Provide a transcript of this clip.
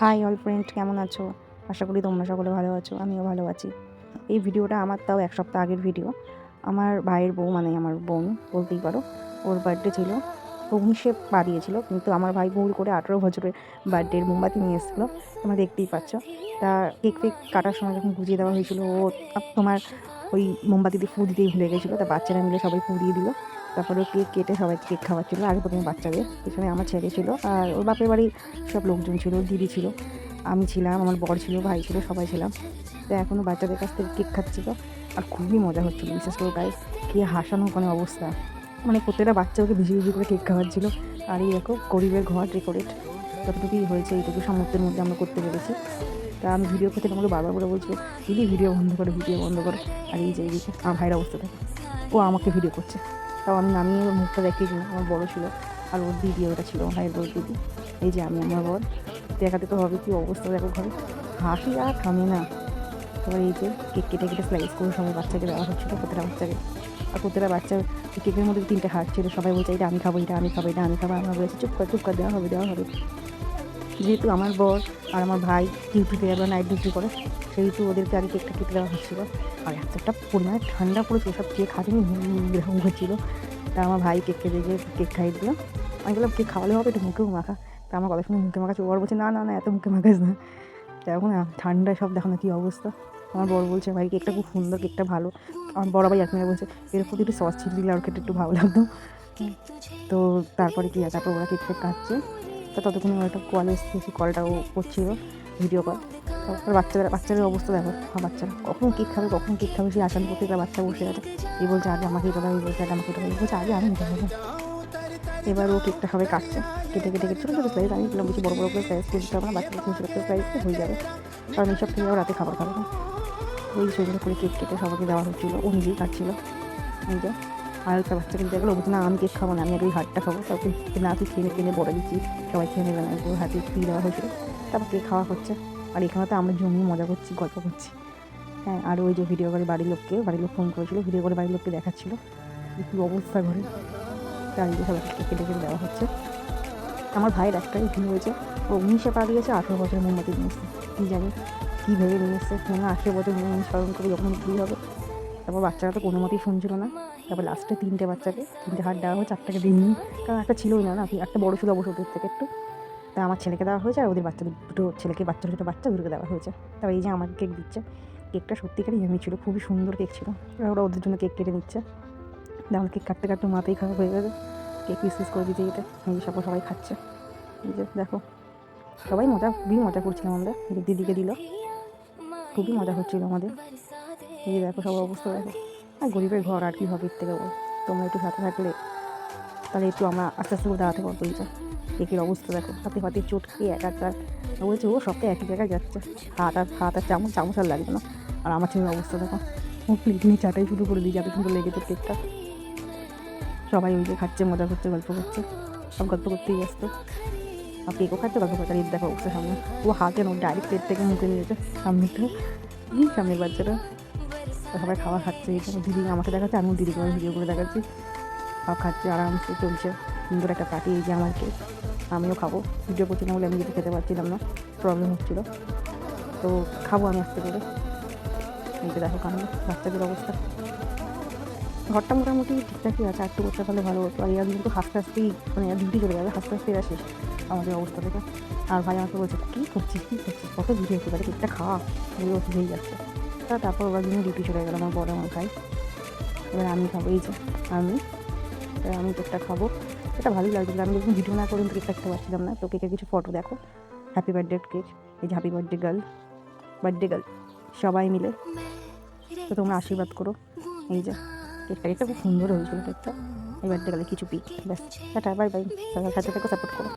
High all friend, কেমন আছো? আশা করি তোমরা সকলে ভালো আছো, আমিও ভালো আছি। এই ভিডিওটা আমার তাও এক সপ্তাহ আগের ভিডিও। আমার ভাইয়ের বউ, মানে আমার বোন বলতেই পারো, ওর বার্থডে ছিল। 19-এ পা দিয়েছিল, কিন্তু আমার ভাই ভুল করে 18 বছরের বার্থডের মোমবাতি নিয়ে এসেছিলো। তোমরা দেখতেই পাচ্ছ। তা কেক ফেক কাটার সময় যখন বুঝিয়ে দেওয়া হয়েছিল, ও তোমার ওই মোমবাতি দিয়ে ফু দিতেই ভুলে গেছিলো। তা বাচ্চারা মিলে সবাই ফু দিয়ে দিল। তারপরে কেক কেটে সবাই কেক খাওয়াচ্ছিলো। আগে প্রথমে বাচ্চাদের, পিছনে আমার ছেলে ছিল, আর ওর বাপের বাড়ির সব লোকজন ছিল, দিদি ছিল, আমি ছিলাম, আমার বর ছিল, ভাই ছিল, সবাই ছিলাম। তো এখনও বাচ্চাদের কাছ থেকে কেক খাচ্ছিল, আর খুবই মজা হচ্ছিলো। বিশেষ করে গায়ে কী হাসানো কোনো অবস্থা, মানে প্রত্যেকটা বাচ্চা ওকে বেশি বেশি করে কেক খাওয়াচ্ছিল। আর এই দেখো গরিবের ঘর ডেকোরেট যতটুকুই হয়েছে, এইটুকু সামর্থ্যের মধ্যে আমরা করতে পেরেছি। তা আমি ভিডিও করতে আমাকে বারবার করে বলছিল, দিদি ভিডিও বন্ধ করো, ভিডিও বন্ধ করো। আর এই যে এইদিকে আমার ভাইয়ের অবস্থা থাকে, ও আমাকে ভিডিও করছে। তাও আমি নামিয়ে ওর মুখটা দেখিয়েছি, আমার বড় ছিল, আর ওর দিদি ওটা ছিল, ভাইয়ের বড় দিদি। এই যে আমি, আমার বর, দেখাতে তো হবে কি অবস্থা দেখো ঘরে, হাসি আর থামে না। তারপরে এই যে কেক কেটে কেটে স্লাইস করে সবাই বাচ্চাকে দেওয়া হচ্ছিলো, প্রতিটা বাচ্চাকে। আর প্রতিটা বাচ্চার কেকের মধ্যে 3টে হার্ট ছিল, সবাই বলছে এটা আমি খাবো, এটা আমি খাবো, এটা আমি খাবো। আমরা বলেছি চুপ কর, দেওয়া হবে, দেওয়া হবে। যেহেতু আমার বর আর আমার ভাই ডিউটিতে আবার নাইট ডিউটি করে, সেহেতু ওদেরকে আগে কেকটা কেটে দেওয়া হচ্ছিলো। আর এতটা পরিমাণে ঠান্ডা পড়েছিল, সব কেক হাতেনি এরকম হচ্ছিলো। তা আমার ভাই কেক কেটে গিয়ে কেক খাইয়ে দিল। আমি বললাম কেক খাওয়ালে হবে, একটু মুখেও মাখা। তা আমার কথা শুনে মুখে মাখাচ্ছে, ওর বলছে না না না, এত মুখে মাখাস না। তা এখন ঠান্ডায় সব দেখো না কী অবস্থা। আমার বড় বলছে ভাই কেকটা খুব সুন্দর, কেকটা ভালো। আমার বড় ভাই এক মেয়ে বলছে এর প্রতি একটু সস ছিটিয়ে দিলে আর খেতে একটু ভালো লাগতো। তো তারপরে কী আছে, তারপর ওরা কেক ফেক কাটছে। তো ততক্ষণে একটা কল এসেছে, কলটাও করছিল, ভিডিও কল। তারপর বাচ্চাদের অবস্থা দেখো, বাচ্চারা কখন কেক খাবে সেই আসান প্রত্যেকটা বাচ্চা বসে আছে। এই বলছে আগে আমাকে এটা দাও, এই বলছে আগে আমাকে এটা দাও, বলছে আগে আমি নিতে হবে। এবার ও কেকটা সবাই কাটছে, কেটে কেটে কেটে ছোটো ছোটো স্লাইস, আমি বললাম বেশি বড় বড় করে স্লাইস করে দিতে হবে না, বাচ্চাদের ছোটো ছোটো স্লাইস হয়ে যাবে, কারণ এইসব থেকে রাতে খাবার খাবে না। ওই ছোটো করে কেক কেটে সবাইকে দেওয়া হচ্ছিলো, ও নিজেই কাটছিলো। এই যে আর একটা বাচ্চাকে দেখলো, বলছে না আমি কেক খাবো না, আমি আগে ওই হাতটা খাবো। তারপর না তুই খেয়ে কিনে বলে দিচ্ছি, সবাই খেয়ে নেবে না, ওর হাতে দিয়ে দেওয়া হয়েছিল। তারপর কেক খাওয়া হচ্ছে, আর এখানে তো আমরা জমিয়ে মজা করছি, গল্প করছি। হ্যাঁ, আর ওই যে ভিডিও করে বাড়ির লোক ফোন করেছিল, ভিডিও করে বাড়ির লোককে দেখাচ্ছিলো কী অবস্থা ঘরে। চারিদিকে সবাইকে কেটে কেটে দেওয়া হচ্ছে। আমার ভাইয়ের একটাই ভুল হয়েছে, ও 19-এ পা দিয়েছে, 18 বছরের মোমবাতি নিয়ে এসছে। কী জানি কী ভেবে নিয়ে এসছে, মনে হয় 18 বছর নিয়ে পালন করে যখন বিক্রি হবে। তারপর বাচ্চারা তো কোনো মতেই শুনছিল না। তারপর লাস্টে 3টে বাচ্চাকে 3টে হাত দেওয়া হয়েছে, 8টাকে দিইনি, কারণ একটা ছিলই না, একটা বড়ো ছিল অবশ্য ওদের থেকে একটু। তা আমার ছেলেকে দেওয়া হয়েছে, আর ওদের বাচ্চাদের দুটো ছেলেকে, ছোটো বাচ্চা দুটোকে দেওয়া হয়েছে। তারপর এই যে আমাকে কেক দিচ্ছে, কেকটা সত্যিকারই ইয়ামি ছিল, খুবই সুন্দর কেক ছিল। ওরা ওদের জন্য কেক কেটে নিচ্ছে। আমার কেক কাটতে কাটতে মাথাই খারাপ হয়ে গেছে, কেক পিস করে দিতে যেতে। এই যে সবাই খাচ্ছে, এই যে দেখো সবাই খুবই মজা করছিলাম আমরা। দিদিকে দিল, খুবই মজা হচ্ছিলো আমাদের। এই যে দেখো সবার অবস্থা দেখো। আর গরিবের ঘর আর কী হবে এর থেকে, তোমরা একটু সাথে থাকলে তাহলে একটু আমরা আস্তে আস্তে করে দাঁড়াতে পারবো। এই যে কেকের অবস্থা দেখো, হাতে চোট খেয়ে একটা বলছে ও সপ্তাহে একই জায়গায় যাচ্ছে, হাত আর চামচ আর লাগবে না। আর আমার ছেলের অবস্থা দেখো, ও প্লেট নিয়ে চাটাই শুরু করে দিই, যাতে সুন্দর লেগেছে কেকটা। সবাই ওই যে খাচ্ছে, মজা করছে, গল্প করছে, সব গল্প করতেই ব্যস্ত। আর কেকও খাচ্ছে, গল্প করছে। আর এর দেখো অবস্থা সামনে, ও হাতে ডাইরেক্ট প্লেট থেকে মুখে নিয়েছে, সামনের বাচ্চাটা। সবাই খাওয়া খাচ্ছে, দিদি আমাকে দেখাচ্ছে, আমিও দিদিকে ভিডিও করে দেখাচ্ছি। সব খাচ্ছে, আরামসে চলছে, সুন্দর একটা পার্টি। এই যে আমার কেক, আমিও খাবো। ভিডিও করছি না বলে আমি যেতে খেতে পারছিলাম না, প্রবলেম হচ্ছিলো। তো খাবো আমি আস্তে করে। এই যে দেখো কান্না, বাচ্চাদের অবস্থা। ঘরটা মোটামুটি ঠিকঠাকই আছে, একটু করতে পারলে ভালো হতো। আর এরা কিন্তু হাসতে হাসতেই, মানে ডিউটি চলে যাবে, হাসতে হাসতে এরা শেষ আমাদের অবস্থা থেকে। আর ভাই আমাকে বলছে কী করছিস কত ভিডিও হতে পারে, কেকটা খাওয়া, এগুলো হয়ে যাচ্ছে। তারপর ওরা দিনে ডিউটি চলে গেল, আমার বড় আমার ভাই। এবার আমি খাবো, এই যে আমি কেকটা খাবো। এটা ভালোই লাগছিলো, আমি যখন ভিডিও না করে কেকটা খেতে পারছিলাম না। তো কেকের কিছু ফটো দেখো, হ্যাপি বার্থডে কেক, এই যে হ্যাপি বার্থডে গার্ল সবাই মিলে। তো তোমরা আশীর্বাদ করো। এই যে কেকটা খুব সুন্দর হয়েছিল কেকটা। এই বার্থডে গার্লের কিছু পিক, ব্যাস, টাটা, বাই বাই। সবাই সাথে সাপোর্ট করো।